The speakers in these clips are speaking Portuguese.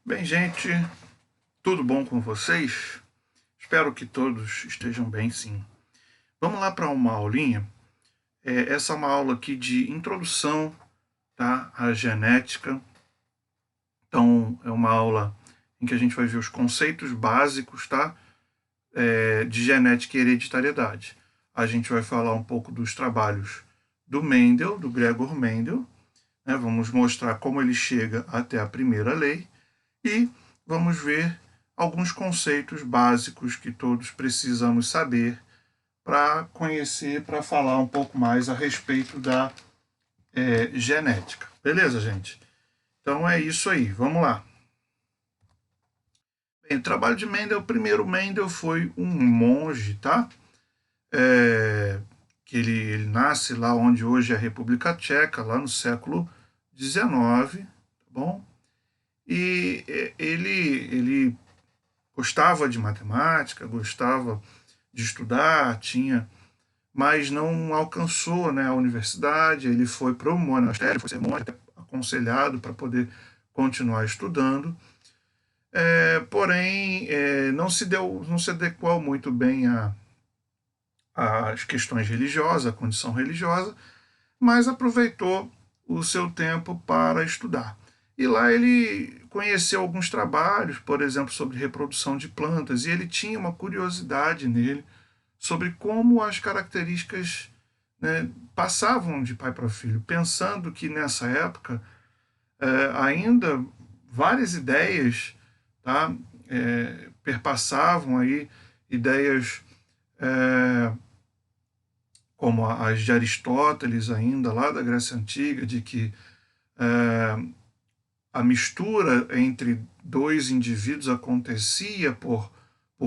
Bem, gente, tudo bom com vocês? Espero que todos estejam bem, sim. Vamos lá para uma aulinha. Essa é uma aula aqui de introdução, tá, à genética. Então, é uma aula em que a gente vai ver os conceitos básicos, tá, de genética e hereditariedade. A gente vai falar um pouco dos trabalhos do Mendel, do Gregor Mendel, né? Vamos mostrar como ele chega até a primeira lei e vamos ver alguns conceitos básicos que todos precisamos saber para conhecer, para falar um pouco mais a respeito da genética. Beleza, gente? Então é isso aí, vamos lá. Bem, o trabalho de Mendel, o primeiro Mendel foi um monge, tá? Que ele nasce lá onde hoje é a República Tcheca, lá no século XIX, tá bom? E ele gostava de matemática, gostava de estudar, mas não alcançou, né, a universidade. Ele foi para o monastério, foi ser monge, aconselhado para poder continuar estudando. Porém, não se adequou muito bem às questões religiosas, à condição religiosa, mas aproveitou o seu tempo para estudar. E lá ele conheceu alguns trabalhos, por exemplo, sobre reprodução de plantas, e ele tinha uma curiosidade nele sobre como as características, né, passavam de pai para filho, pensando que nessa época ainda várias ideias, tá, perpassavam aí ideias como as de Aristóteles ainda, lá da Grécia Antiga, de que a mistura entre dois indivíduos acontecia por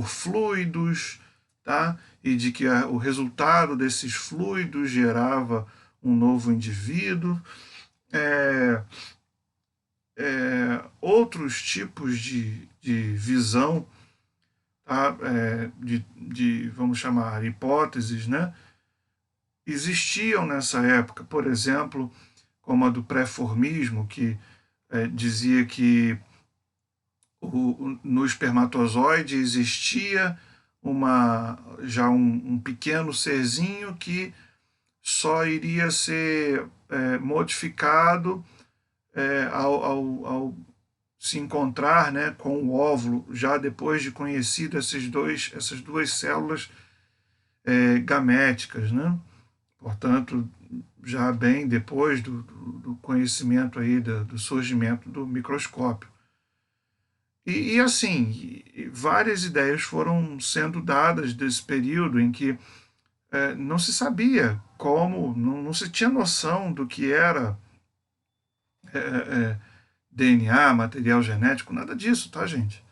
fluidos, tá? E de que o resultado desses fluidos gerava um novo indivíduo. Outros tipos de visão, tá? Vamos chamar, hipóteses, né? Existiam nessa época, por exemplo, como a do pré-formismo, que dizia que no espermatozoide existia já um pequeno serzinho que só iria ser modificado ao se encontrar, né, com o óvulo, já depois de conhecido essas duas células gaméticas, né? Portanto, já bem depois do conhecimento aí do surgimento do microscópio. E assim, várias ideias foram sendo dadas desse período em que não se sabia como, não se tinha noção do que era DNA, material genético, nada disso, tá, gente?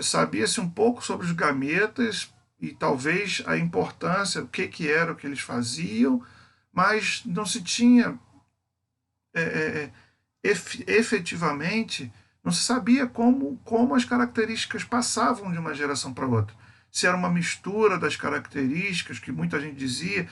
Sabia-se um pouco sobre os gametas e talvez a importância, o que era o que eles faziam, mas não se tinha efetivamente, não se sabia como as características passavam de uma geração para outra. Se era uma mistura das características, que muita gente dizia,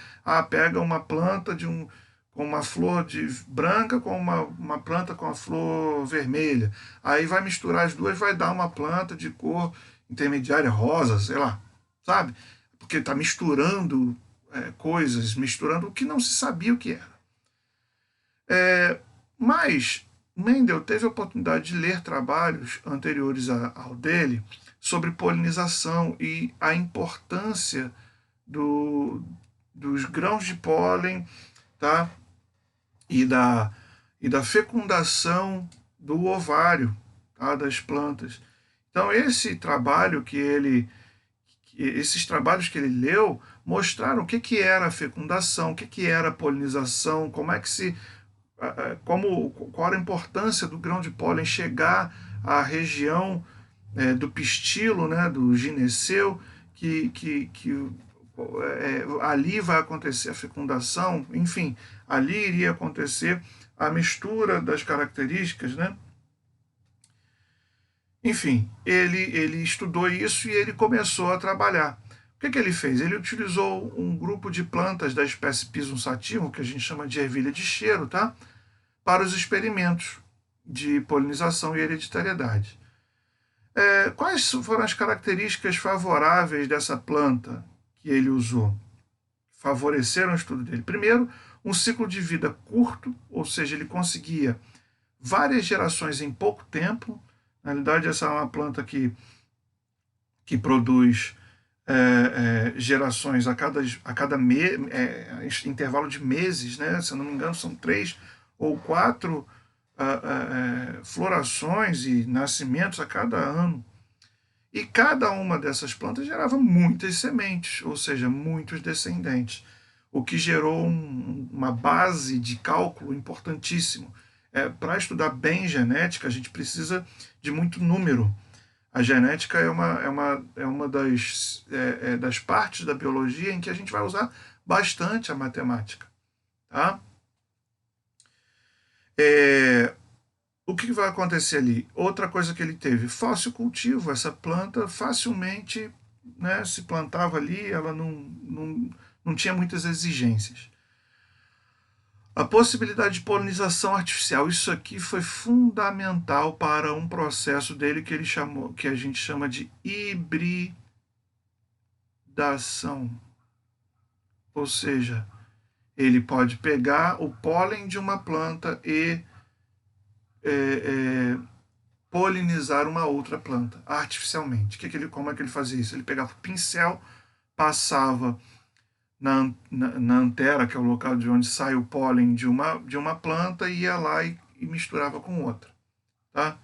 pega uma planta com uma flor branca com uma planta com a flor vermelha. Aí vai misturar as duas, vai dar uma planta de cor intermediária, rosa, sei lá, sabe? Porque está misturando coisas, misturando o que não se sabia o que era. Mas Mendel teve a oportunidade de ler trabalhos anteriores ao dele sobre polinização e a importância dos grãos de pólen, tá? e, da, e da fecundação do ovário, tá? Das plantas. Então, esses trabalhos que ele leu mostraram o que era a fecundação, o que era a polinização, como é que qual era a importância do grão de pólen chegar à região do pistilo, né, do gineceu, que ali vai acontecer a fecundação, enfim, ali iria acontecer a mistura das características, né? Enfim, ele estudou isso e ele começou a trabalhar. O que ele fez? Ele utilizou um grupo de plantas da espécie Pisum sativum, que a gente chama de ervilha de cheiro, tá? Para os experimentos. de polinização e hereditariedade. Quais foram as características favoráveis dessa planta que ele usou? Favoreceram o estudo dele. Primeiro, um ciclo de vida curto, ou seja, ele conseguia várias gerações em pouco tempo. Na realidade, essa é uma planta que produz gerações a cada intervalo de meses, né? Se eu não me engano, são 3 ou 4 florações e nascimentos a cada ano. E cada uma dessas plantas gerava muitas sementes, ou seja, muitos descendentes, o que gerou uma base de cálculo importantíssimo. Para estudar bem genética, a gente precisa de muito número. A genética é uma das partes da biologia em que a gente vai usar bastante a matemática. Tá? O que vai acontecer ali? Outra coisa que ele teve, fácil cultivo. Essa planta facilmente, né, se plantava ali, ela não tinha muitas exigências. A possibilidade de polinização artificial, isso aqui foi fundamental para um processo dele que a gente chama de hibridação. Ou seja, ele pode pegar o pólen de uma planta e polinizar uma outra planta artificialmente. Como é que ele fazia isso? Ele pegava o pincel, passava na antera, que é o local de onde sai o pólen de uma planta, e ia lá e misturava com outra. Tá?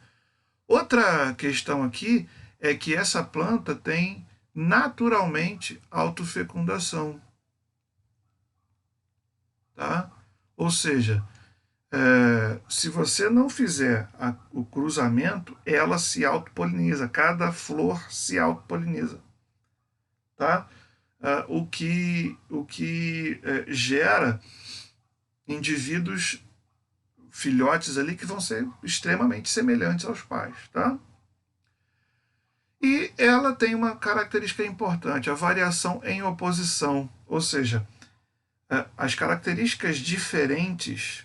Outra questão aqui é que essa planta tem naturalmente autofecundação. Tá? Ou seja, se você não fizer o cruzamento, ela se autopoliniza, cada flor se autopoliniza. Tá? O que gera indivíduos, filhotes ali, que vão ser extremamente semelhantes aos pais. Tá? E ela tem uma característica importante, a variação em oposição, ou seja, as características diferentes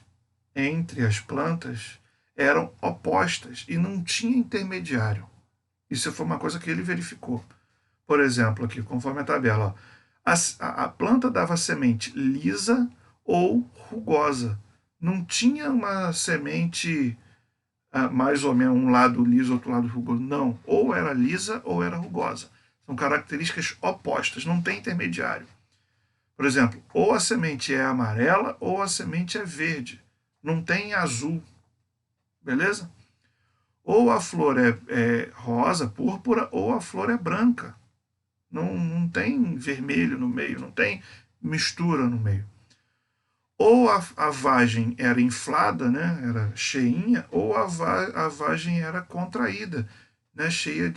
entre as plantas eram opostas e não tinha intermediário. Isso foi uma coisa que ele verificou. Por exemplo, aqui, conforme a tabela, a planta dava semente lisa ou rugosa. Não tinha uma semente mais ou menos um lado liso, outro lado rugoso. Não, ou era lisa ou era rugosa. São características opostas, não tem intermediário. Por exemplo, ou a semente é amarela ou a semente é verde. Não tem azul. Beleza? Ou a flor é rosa, púrpura, ou a flor é branca. Não tem vermelho no meio, não tem mistura no meio. Ou a vagem era inflada, né, era cheinha, ou a vagem era contraída, né, cheia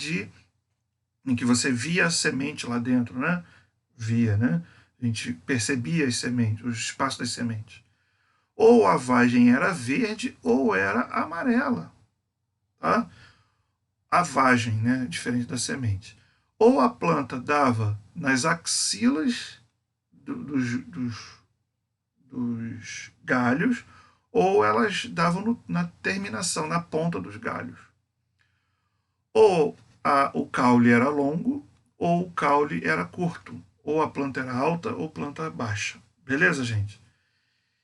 em que você via a semente lá dentro, né? Via, né? A gente percebia as sementes, os espaços das sementes. Ou a vagem era verde ou era amarela. Tá? A vagem, né? Diferente da semente. Ou a planta dava nas axilas dos galhos, ou elas davam na terminação, na ponta dos galhos. Ou o caule era longo, ou o caule era curto. Ou a planta era alta, ou planta baixa. Beleza, gente?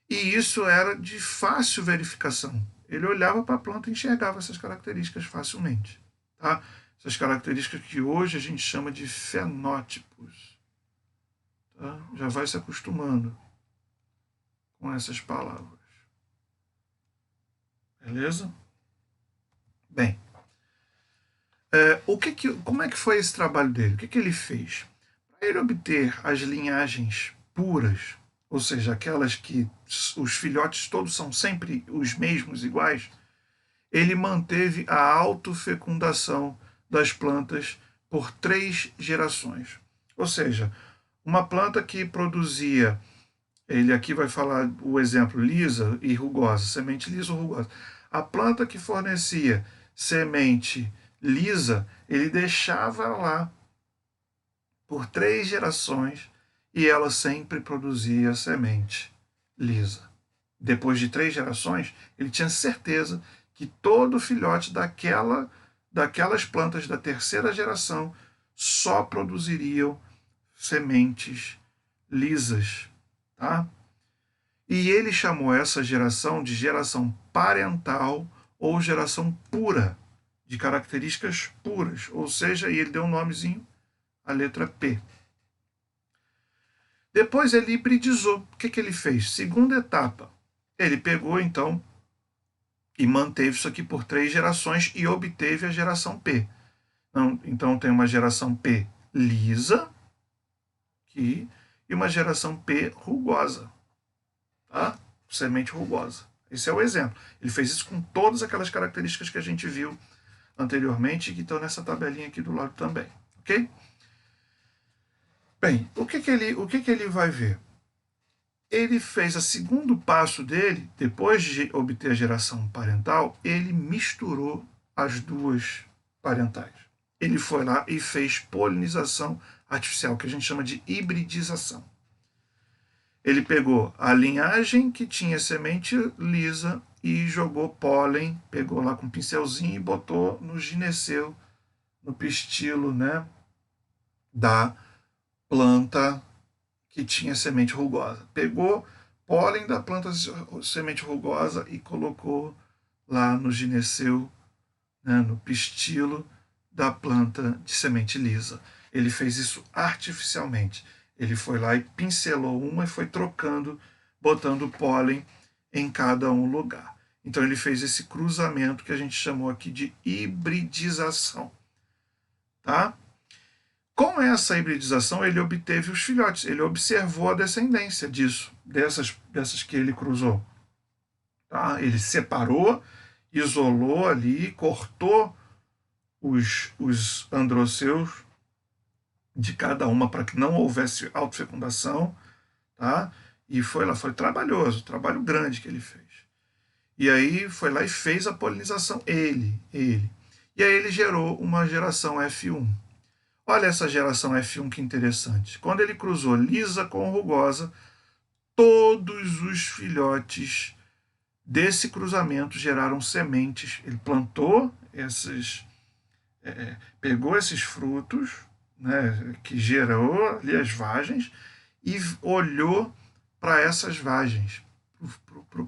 E isso era de fácil verificação. Ele olhava para a planta e enxergava essas características facilmente. Tá? Essas características que hoje a gente chama de fenótipos. Tá? Já vai se acostumando com essas palavras. Beleza? Bem, como é que foi esse trabalho dele? O que ele fez? Para ele obter as linhagens puras, ou seja, aquelas que os filhotes todos são sempre os mesmos, iguais, ele manteve a autofecundação das plantas por 3 gerações. Ou seja, uma planta que produzia, ele aqui vai falar o exemplo lisa e rugosa, semente lisa ou rugosa. A planta que fornecia semente lisa, ele deixava lá por 3 gerações e ela sempre produzia semente lisa. Depois de 3 gerações, ele tinha certeza que todo filhote daquelas plantas da terceira geração só produziriam sementes lisas, tá? E ele chamou essa geração de geração parental ou geração pura, de características puras, ou seja, ele deu um nomezinho, a letra P. Depois ele hibridizou. O que ele fez? Segunda etapa. Ele pegou, então, e manteve isso aqui por 3 gerações e obteve a geração P. Então tem uma geração P lisa aqui, e uma geração P rugosa. Tá? Semente rugosa. Esse é o exemplo. Ele fez isso com todas aquelas características que a gente viu anteriormente e que estão nessa tabelinha aqui do lado também. Ok? Bem, o que ele vai ver? Ele fez o segundo passo dele, depois de obter a geração parental, ele misturou as duas parentais. Ele foi lá e fez polinização artificial, que a gente chama de hibridização. Ele pegou a linhagem que tinha semente lisa e jogou pólen, pegou lá com um pincelzinho e botou no gineceu, no pistilo, né, da planta que tinha semente rugosa. Pegou pólen da planta semente rugosa e colocou lá no gineceu, né, no pistilo da planta de semente lisa. Ele fez isso artificialmente. Ele foi lá e pincelou uma e foi trocando, botando pólen em cada um lugar. Então ele fez esse cruzamento que a gente chamou aqui de hibridização. Tá? Com essa hibridização, ele obteve os filhotes. Ele observou a descendência disso, dessas que ele cruzou. Tá? Ele separou, isolou ali, cortou os androceus de cada uma para que não houvesse autofecundação, tá? E foi lá, foi trabalhoso, trabalho grande que ele fez. E aí foi lá e fez a polinização, ele. E aí ele gerou uma geração F1. Olha essa geração F1 que interessante. Quando ele cruzou lisa com rugosa, todos os filhotes desse cruzamento geraram sementes. Ele plantou pegou esses frutos, né, que gerou ali as vagens, e olhou para essas vagens,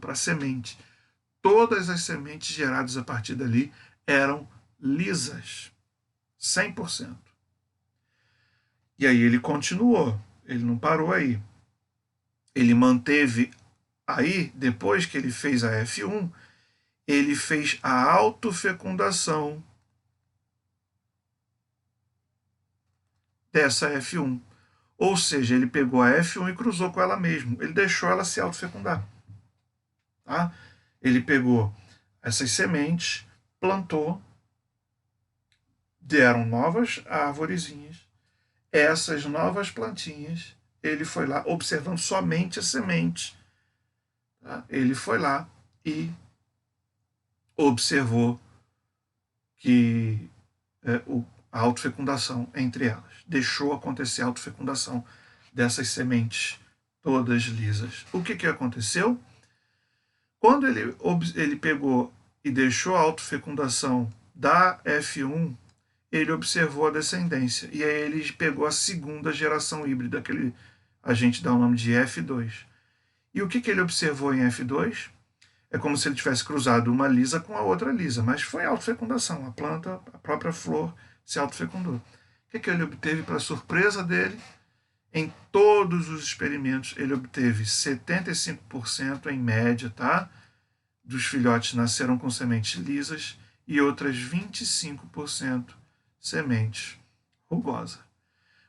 para a semente. Todas as sementes geradas a partir dali eram lisas, 100%. E aí ele continuou, ele não parou aí. Ele manteve aí, depois que ele fez a F1, ele fez a autofecundação dessa F1. Ou seja, ele pegou a F1 e cruzou com ela mesmo. Ele deixou ela se autofecundar. Tá? Ele pegou essas sementes, plantou, deram novas arvorezinhas. Essas novas plantinhas, ele foi lá, observando somente a semente. Tá? Ele foi lá e observou que a autofecundação entre elas. Deixou acontecer a autofecundação dessas sementes todas lisas. O que aconteceu? Quando ele pegou e deixou a autofecundação da F1, ele observou a descendência. E aí ele pegou a segunda geração híbrida, que a gente dá o nome de F2. E o que ele observou em F2? É como se ele tivesse cruzado uma lisa com a outra lisa, mas foi autofecundação. A planta, a própria flor, se autofecundou. O que ele obteve, para surpresa dele? Em todos os experimentos, ele obteve 75% em média, tá? Dos filhotes nasceram com sementes lisas e outras 25% sementes rugosas.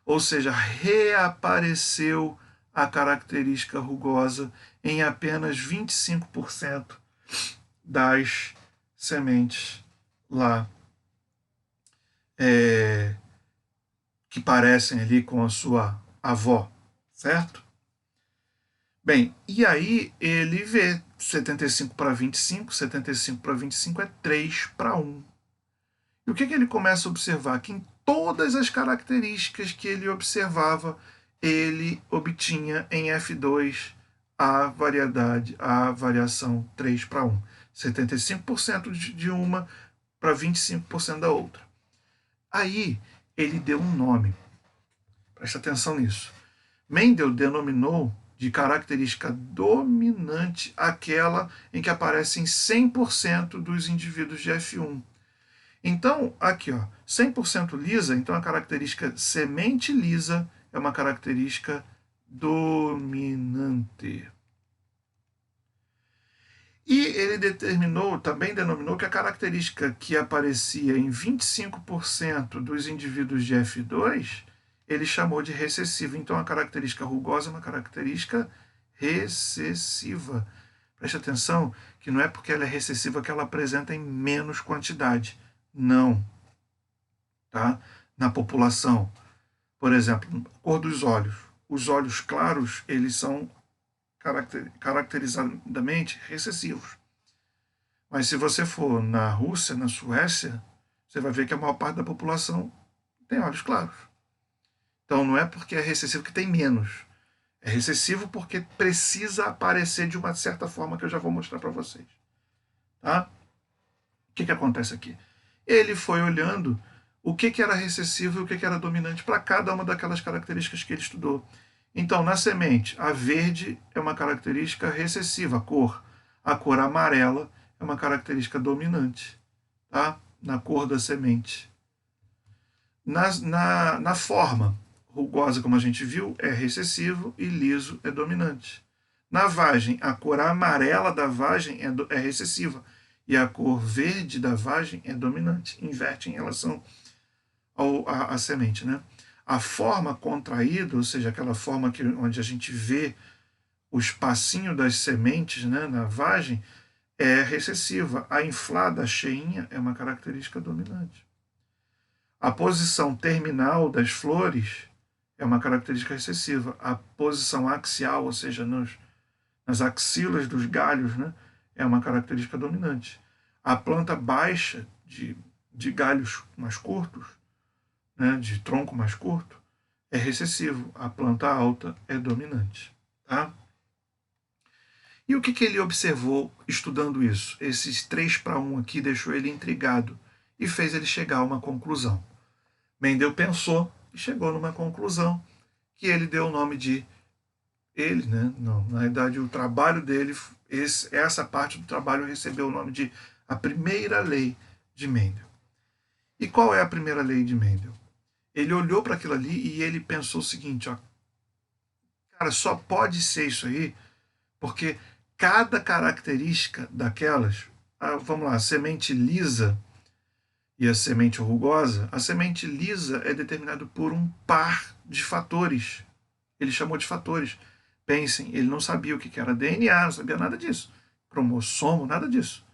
Ou seja, reapareceu a característica rugosa em apenas 25% das sementes lá que parecem ali com a sua avó, certo? Bem, e aí ele vê 75 para 25, 75 para 25 é 3 para 1. E o que ele começa a observar? Que em todas as características que ele observava, ele obtinha em F2 a variação 3 para 1. 75% de uma para 25% da outra. Aí ele deu um nome. Presta atenção nisso. Mendel denominou de característica dominante aquela em que aparecem 100% dos indivíduos de F1. Então, aqui, ó, 100% lisa, então a característica semente lisa é uma característica dominante. E ele também denominou que a característica que aparecia em 25% dos indivíduos de F2, ele chamou de recessiva. Então, a característica rugosa é uma característica recessiva. Preste atenção que não é porque ela é recessiva que ela apresenta em menos quantidade. Não. Tá? Na população. Por exemplo, cor dos olhos. Os olhos claros, eles são caracterizadamente recessivos. Mas se você for na Rússia, na Suécia, você vai ver que a maior parte da população tem olhos claros. Então não é porque é recessivo que tem menos. É recessivo porque precisa aparecer de uma certa forma que eu já vou mostrar para vocês. Tá? O que acontece aqui? Ele foi olhando o que era recessivo e o que era dominante para cada uma daquelas características que ele estudou. Então, na semente, a verde é uma característica recessiva, a cor. A cor amarela é uma característica dominante, tá? Na cor da semente. Na forma, rugosa, como a gente viu, é recessivo e liso é dominante. Na vagem, a cor amarela da vagem é recessiva e a cor verde da vagem é dominante. Inverte em relação à semente, né? A forma contraída, ou seja, aquela forma onde a gente vê o espacinho das sementes, né, na vagem, é recessiva. A inflada, a cheinha, é uma característica dominante. A posição terminal das flores é uma característica recessiva. A posição axial, ou seja, nas axilas dos galhos, né, é uma característica dominante. A planta baixa, de galhos mais curtos, né, de tronco mais curto, é recessivo. A planta alta é dominante. Tá? E o que ele observou estudando isso? Esses 3-1 aqui deixou ele intrigado e fez ele chegar a uma conclusão. Mendel pensou e chegou numa conclusão que ele deu o nome de... Ele, né? Não, na verdade, o trabalho dele, essa parte do trabalho recebeu o nome de a primeira lei de Mendel. E qual é a primeira lei de Mendel? Ele olhou para aquilo ali e ele pensou o seguinte, ó, cara, só pode ser isso aí porque cada característica daquelas, vamos lá, a semente lisa e a semente rugosa, a semente lisa é determinada por um par de fatores. Ele chamou de fatores. Pensem, ele não sabia o que era DNA, não sabia nada disso. Cromossomo, nada disso.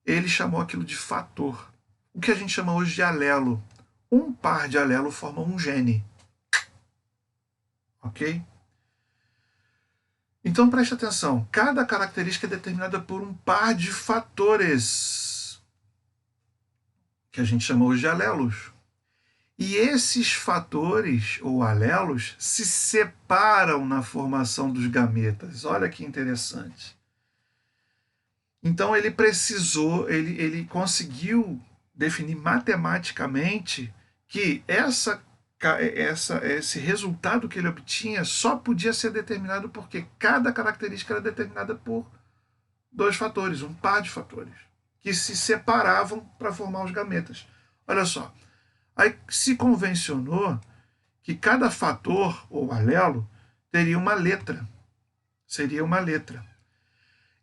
Ele chamou aquilo de fator. O que a gente chama hoje de alelo. Um par de alelo forma um gene. Ok? Então preste atenção. Cada característica é determinada por um par de fatores, que a gente chama hoje de alelos. E esses fatores, ou alelos, se separam na formação dos gametas. Olha que interessante. Então ele precisou, ele conseguiu definir matematicamente que esse resultado que ele obtinha só podia ser determinado porque cada característica era determinada por dois fatores, um par de fatores, que se separavam para formar os gametas. Olha só, aí se convencionou que cada fator ou alelo teria uma letra, seria uma letra.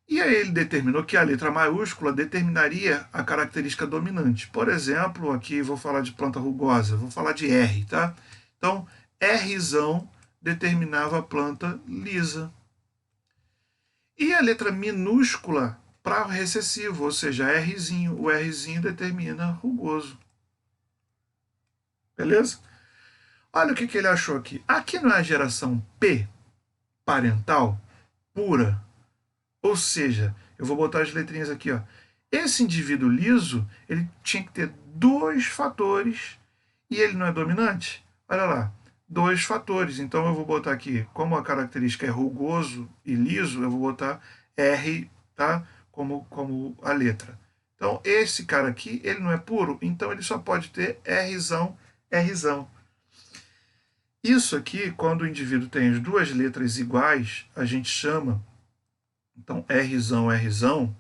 E aí ele determinou que a letra maiúscula determinaria a característica dominante. Por exemplo, aqui vou falar de planta rugosa, vou falar de R, tá? Então, Rzão determinava a planta lisa. E a letra minúscula para recessivo, ou seja, Rzinho. O Rzinho determina rugoso. Beleza? Olha o que ele achou aqui. Aqui não é a geração P parental pura. Ou seja, eu vou botar as letrinhas aqui, ó. Esse indivíduo liso, ele tinha que ter dois fatores e ele não é dominante? Olha lá, dois fatores. Então eu vou botar aqui, como a característica é rugoso e liso, eu vou botar R, tá? como a letra. Então, esse cara aqui, ele não é puro, então ele só pode ter Rzão, Rzão. Isso aqui, quando o indivíduo tem as duas letras iguais, a gente chama, então, Rzão, Rzão,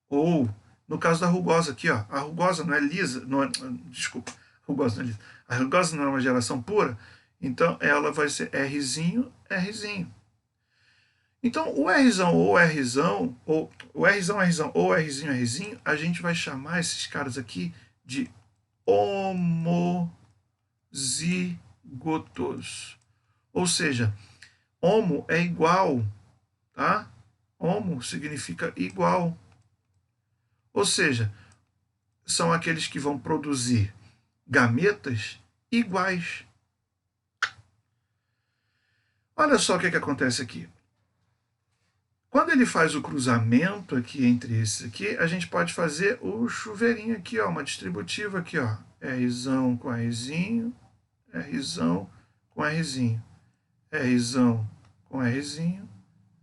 ou, no caso da rugosa aqui, ó, a rugosa não é lisa, não é, desculpa, a rugosa não é lisa, a rugosa não é uma geração pura, então ela vai ser Rzinho, Rzinho. Então, o Rzão ou Rzão, ou o Rzão, Rzão ou Rzinho, Rzinho, a gente vai chamar esses caras aqui de homozigotos. Ou seja, homo é igual, tá? Homo significa igual. Ou seja, são aqueles que vão produzir gametas iguais. Olha só o que acontece aqui. Quando ele faz o cruzamento aqui entre esses aqui, a gente pode fazer o chuveirinho aqui, ó, uma distributiva aqui, ó. Rzão com Rzinho, Rzão com Rzinho, Rzão com Rzinho,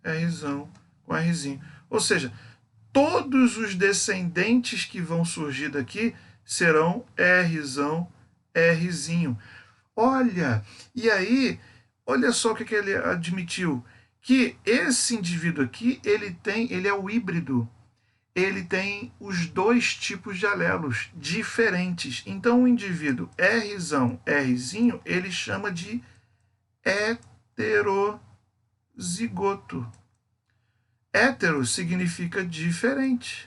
Rzão com Rzinho. Ou seja, todos os descendentes que vão surgir daqui serão Rzão, Rzinho. Olha, e aí, olha só o que ele admitiu, que esse indivíduo aqui, ele é o híbrido, ele tem os dois tipos de alelos diferentes. Então, o indivíduo Rzão, Rzinho, ele chama de heterozigoto. Hétero significa diferente.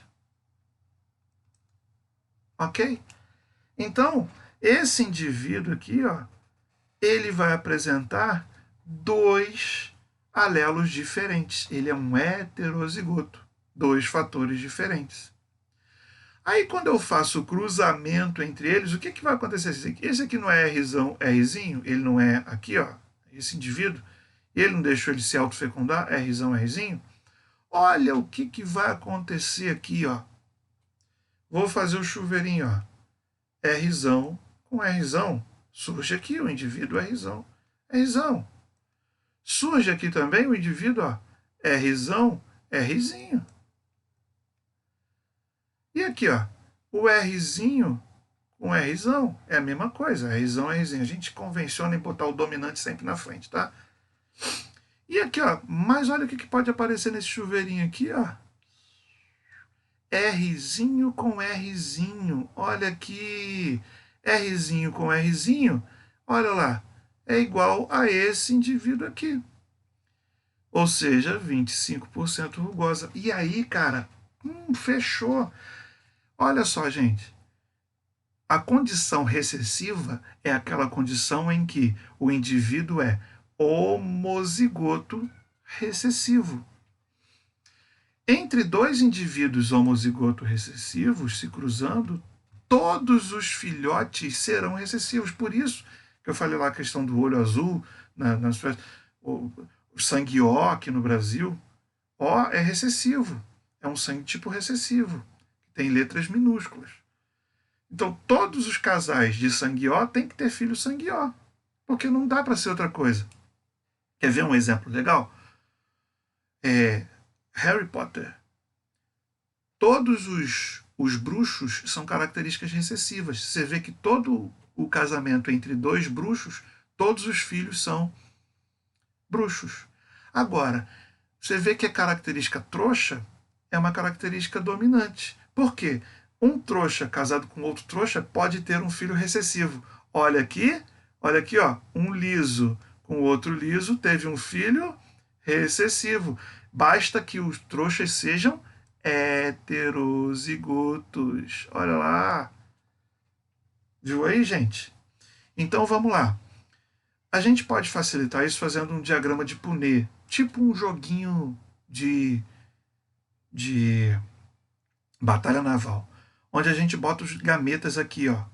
Ok? Então, esse indivíduo aqui, ó, ele vai apresentar dois alelos diferentes. Ele é um heterozigoto, dois fatores diferentes. Aí, quando eu faço o cruzamento entre eles, o que vai acontecer? Esse aqui não é Rzão, Rzinho, ele não é aqui, ó, esse indivíduo, ele não deixou ele se autofecundar, Rzão, Rzinho. Olha o que vai acontecer aqui, ó. Vou fazer o chuveirinho, ó. Rzão com Rzão. Surge aqui o indivíduo Rzão, Rzão. Surge aqui também o indivíduo, ó, Rzão, Rzinho. E aqui, ó, o Rzinho com Rzão é a mesma coisa, Rzão, Rzinho. A gente convenciona em botar o dominante sempre na frente, tá? E aqui, ó, mas olha o que pode aparecer nesse chuveirinho aqui, ó. Rzinho com Rzinho. Olha aqui. Rzinho com Rzinho, olha lá, é igual a esse indivíduo aqui. Ou seja, 25% rugosa. E aí, cara, fechou. Olha só, gente. A condição recessiva é aquela condição em que o indivíduo é homozigoto recessivo. Entre dois indivíduos homozigoto recessivos se cruzando, todos os filhotes serão recessivos. Por isso que eu falei lá a questão do olho azul, o sangue O aqui no Brasil. O é recessivo, é um sangue tipo recessivo, que tem letras minúsculas. Então, todos os casais de sangue O têm que ter filho sangue O, porque não dá para ser outra coisa. Quer ver um exemplo legal? Harry Potter. Todos os bruxos são características recessivas. Você vê que todo o casamento entre dois bruxos, todos os filhos são bruxos. Agora, você vê que a característica trouxa é uma característica dominante. Por quê? Um trouxa casado com outro trouxa pode ter um filho recessivo. Olha aqui, ó, um liso com outro liso teve um filho recessivo. Basta que os trouxas sejam heterozigotos. Olha lá. Viu aí, gente? Então, vamos lá. A gente pode facilitar isso fazendo um diagrama de Punnett, tipo um joguinho de batalha naval, onde a gente bota os gametas aqui, ó.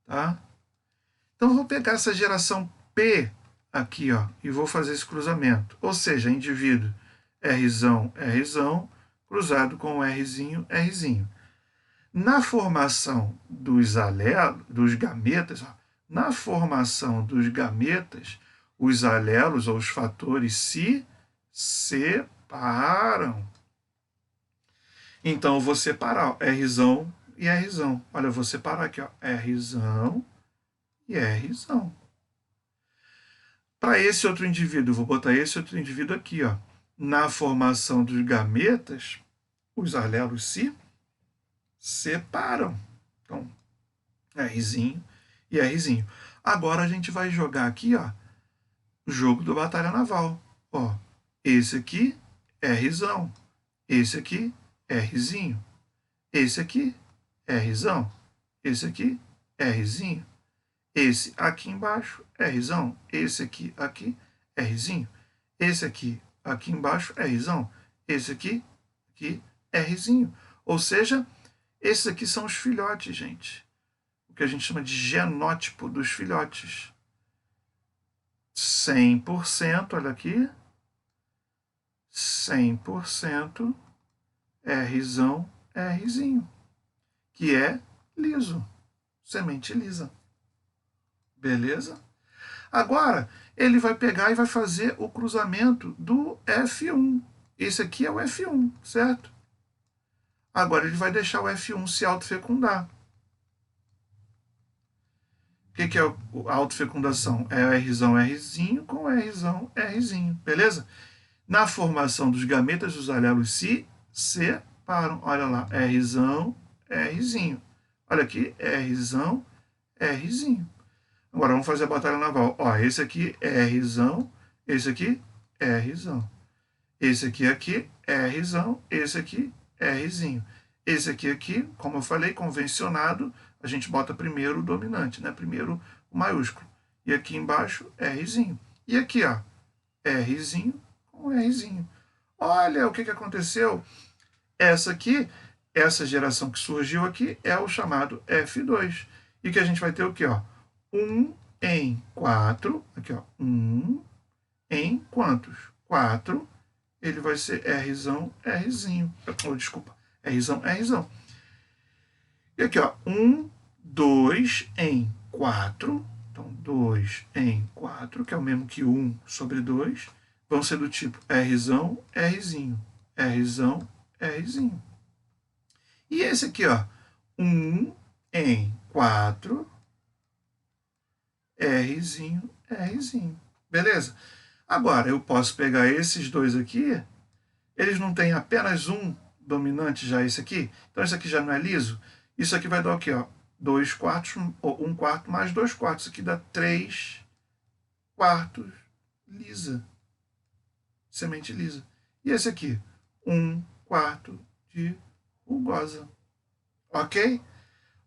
Tá? Então, eu vou pegar essa geração P aqui, ó, e vou fazer esse cruzamento. Ou seja, indivíduo Rzão, Rzão, cruzado com Rzinho, Rzinho. Na formação dos gametas, ó, na formação dos gametas, os alelos ou os fatores se separam. Então, eu vou separar Rzão e Rzão. Olha, eu vou separar aqui, ó, Rzão e Rzão. Para esse outro indivíduo, eu vou botar esse outro indivíduo aqui, ó. Na formação dos gametas, os alelos se separam. Então, Rzinho e Rzinho. Agora a gente vai jogar aqui, ó, o jogo do Batalha Naval. Ó, esse aqui é Rzão, esse aqui é Rzinho, esse aqui é Rzão, esse aqui é Rzinho, esse aqui embaixo é Rzão, esse aqui é Rzinho, esse aqui embaixo é Rzão, esse aqui é Rzinho. Ou seja, esses aqui são os filhotes, gente. O que a gente chama de genótipo dos filhotes. 100%, olha aqui, 100% Rzão, Rzinho, que é liso, semente lisa. Beleza? Agora, ele vai pegar e vai fazer o cruzamento do F1. Esse aqui é o F1, certo? Agora ele vai deixar o F1 se autofecundar. O que é a autofecundação? É o Rzão, Rzinho com Rzão, Rzinho. Beleza? Na formação dos gametas, os alelos se separam. Olha lá, Rzão, Rzinho. Olha aqui, Rzão, Rzinho. Agora vamos fazer a batalha naval. Ó, esse aqui é Rzão, esse aqui é Rzão. Esse aqui é Rzão, esse aqui é Rzinho. Esse aqui, como eu falei, convencionado, a gente bota primeiro o dominante, né? Primeiro o maiúsculo. E aqui embaixo é Rzinho. E aqui, ó, Rzinho com Rzinho. Olha o que aconteceu. Essa geração que surgiu aqui é o chamado F2. E que a gente vai ter o quê? Ó? 1 em 4. Aqui, ó. 1 em quantos? 4. Ele vai ser Rzão, Rzinho. Oh, desculpa. Rzão, Rzão. E aqui, ó. 1, 2 em 4. Então, 2 em 4, que é o mesmo que 1 sobre 2. Vão ser do tipo Rzão, Rzinho. Rzão, Rzinho. E esse aqui, ó, 1 em 4, Rzinho, Rzinho. Beleza? Agora, eu posso pegar esses dois aqui, eles não têm apenas um dominante já esse aqui? Então, esse aqui já não é liso? Isso aqui vai dar o quê? Ó? 2 quartos, ou 1 quarto mais 2 quartos. Isso aqui dá 3 quartos lisa. Semente lisa. E esse aqui? 1 quarto de rugosa. Ok?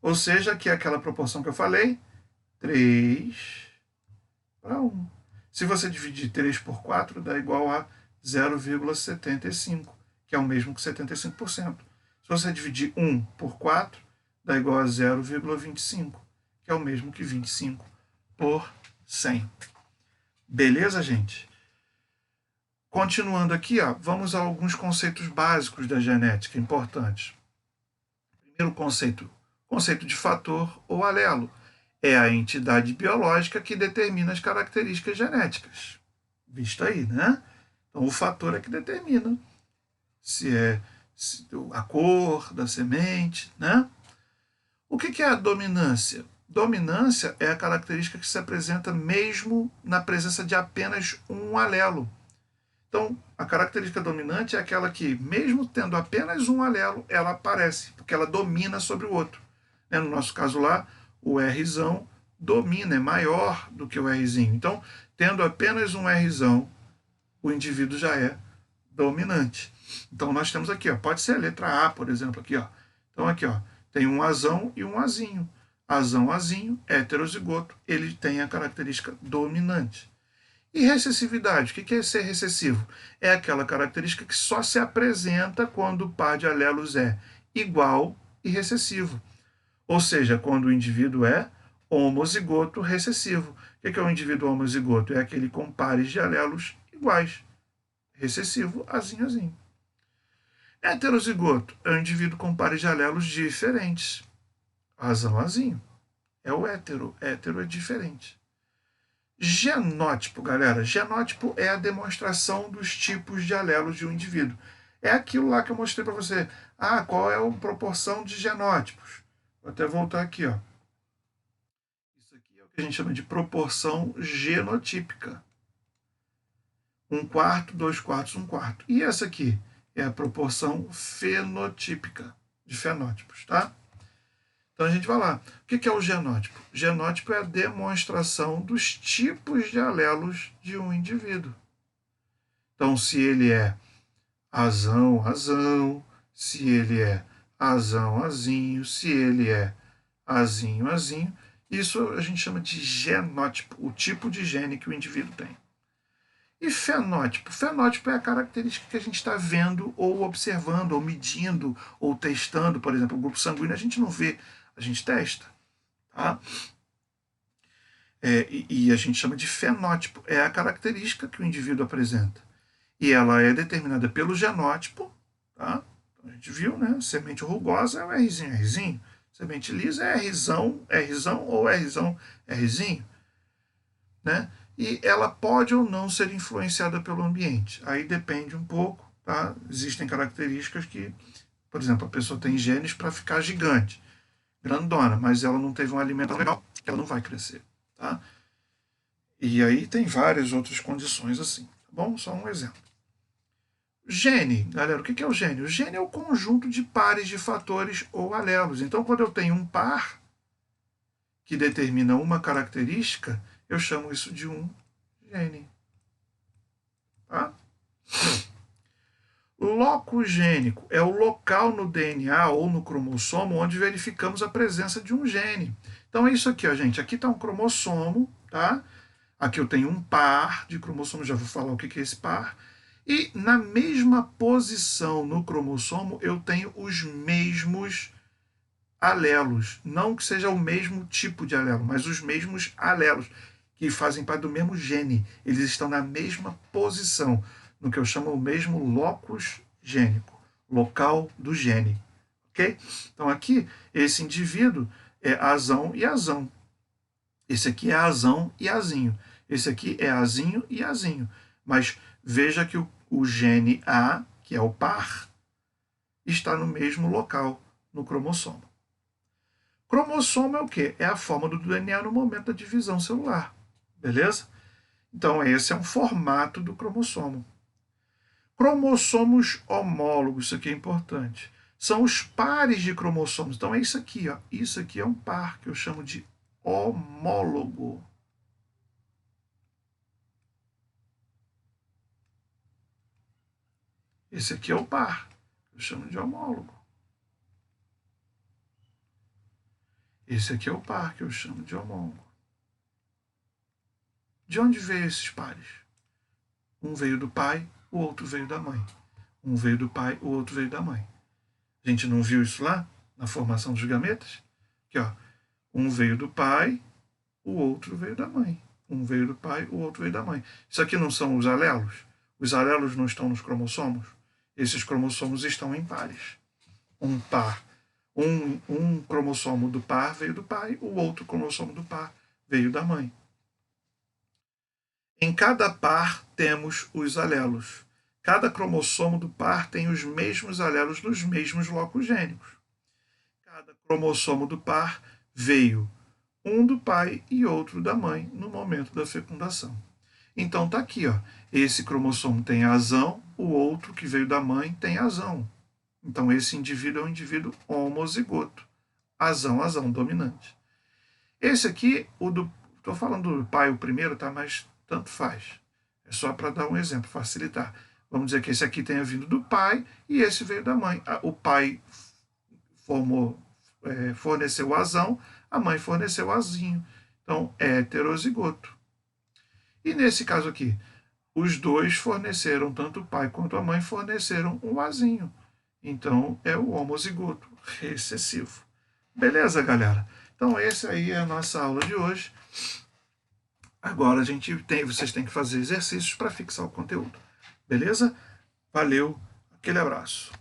Ou seja, aqui é aquela proporção que eu falei, 3 para 1. Se você dividir 3 por 4, dá igual a 0,75, que é o mesmo que 75%. Se você dividir 1 por 4, dá igual a 0,25, que é o mesmo que 25 por 100. Beleza, gente? Continuando aqui, ó, vamos a alguns conceitos básicos da genética importantes. Primeiro conceito de fator ou alelo. É a entidade biológica que determina as características genéticas. Visto aí, né? Então, o fator é que determina se é a cor da semente, né? O que é a dominância? Dominância é a característica que se apresenta mesmo na presença de apenas um alelo. Então, a característica dominante é aquela que, mesmo tendo apenas um alelo, ela aparece, porque ela domina sobre o outro. No nosso caso lá, o Rzão domina, é maior do que o Rzinho. Então, tendo apenas um Rzão, o indivíduo já é dominante. Então, nós temos aqui, ó, pode ser a letra A, por exemplo, aqui, ó. Então, aqui, ó, tem um Azão e um Azinho. Azão, Azinho, heterozigoto, ele tem a característica dominante. E recessividade, o que é ser recessivo? É aquela característica que só se apresenta quando o par de alelos é igual e recessivo. Ou seja, quando o indivíduo é homozigoto recessivo. O que é o indivíduo homozigoto? É aquele com pares de alelos iguais. Recessivo, azinho, azinho. Heterozigoto é o indivíduo com pares de alelos diferentes. Azão, azinho. É o hétero. Hétero é diferente. Genótipo, galera. Genótipo é a demonstração dos tipos de alelos de um indivíduo. É aquilo lá que eu mostrei para você. Ah, qual é a proporção de genótipos? Vou até voltar aqui, ó. Isso aqui é o que a gente chama de proporção genotípica. 1/4, 2/4, 1/4. E essa aqui é a proporção fenotípica, de fenótipos, tá? Então a gente vai lá. O que é o genótipo? Genótipo é a demonstração dos tipos de alelos de um indivíduo. Então, se ele é azão, azão, se ele é azão, azinho, se ele é azinho, azinho, isso a gente chama de genótipo, o tipo de gene que o indivíduo tem. E fenótipo? Fenótipo é a característica que a gente está vendo, ou observando, ou medindo, ou testando. Por exemplo, o grupo sanguíneo a gente não vê, a gente testa. Tá? E a gente chama de fenótipo. É a característica que o indivíduo apresenta. E ela é determinada pelo genótipo. Tá? A gente viu, né? Semente rugosa é o Rzinho, Rzinho. Semente lisa é Rzão, Rzão ou Rzão, Rzinho. Né? E ela pode ou não ser influenciada pelo ambiente. Aí depende um pouco, tá? Existem características que, por exemplo, a pessoa tem genes para ficar gigante, grandona, mas ela não teve um alimento legal, ela não vai crescer, tá? E aí tem várias outras condições assim, tá bom? Só um exemplo. Gene, galera, o que é o gene? O gene é o conjunto de pares de fatores ou alelos. Então, quando eu tenho um par que determina uma característica, eu chamo isso de um gene. Tá? Locus gênico é o local no DNA ou no cromossomo onde verificamos a presença de um gene. Então é isso aqui, ó, gente. Aqui está um cromossomo, tá? Aqui eu tenho um par de cromossomos, já vou falar o que é esse par. E na mesma posição no cromossomo eu tenho os mesmos alelos. Não que seja o mesmo tipo de alelo, mas os mesmos alelos, que fazem parte do mesmo gene. Eles estão na mesma posição, no que eu chamo o mesmo locus gênico, local do gene. Ok? Então aqui, esse indivíduo é azão e azão. Esse aqui é azão e azinho. Esse aqui é azinho e azinho. Mas veja que o gene A, que é o par, está no mesmo local, no cromossomo. Cromossomo é o quê? É a forma do DNA no momento da divisão celular. Beleza? Então, esse é um formato do cromossomo. Cromossomos homólogos, isso aqui é importante. São os pares de cromossomos. Então, é isso aqui, ó. Isso aqui é um par que eu chamo de homólogo. Esse aqui é o par, eu chamo de homólogo. Esse aqui é o par que eu chamo de homólogo. De onde veio esses pares? Um veio do pai, o outro veio da mãe. Um veio do pai, o outro veio da mãe. A gente não viu isso lá na formação dos gametas? Aqui, ó. Um veio do pai, o outro veio da mãe. Um veio do pai, o outro veio da mãe. Isso aqui não são os alelos? Os alelos não estão nos cromossomos? Esses cromossomos estão em pares. Um par. Um cromossomo do par veio do pai, o outro cromossomo do par veio da mãe. Em cada par temos os alelos. Cada cromossomo do par tem os mesmos alelos nos mesmos locos gênicos. Cada cromossomo do par veio um do pai e outro da mãe no momento da fecundação. Então tá aqui, ó. Esse cromossomo tem azão, o outro que veio da mãe tem azão. Então esse indivíduo é um indivíduo homozigoto. Azão, azão, dominante. Esse aqui, estou falando do pai o primeiro, tá? Mas tanto faz. É só para dar um exemplo, facilitar. Vamos dizer que esse aqui tenha vindo do pai e esse veio da mãe. O pai forneceu o azão, a mãe forneceu o azinho. Então, é heterozigoto. E nesse caso aqui, os dois forneceram, tanto o pai quanto a mãe forneceram um azinho. Então, é o homozigoto recessivo. Beleza, galera? Então, esse aí é a nossa aula de hoje. Agora vocês têm que fazer exercícios para fixar o conteúdo. Beleza? Valeu, aquele abraço.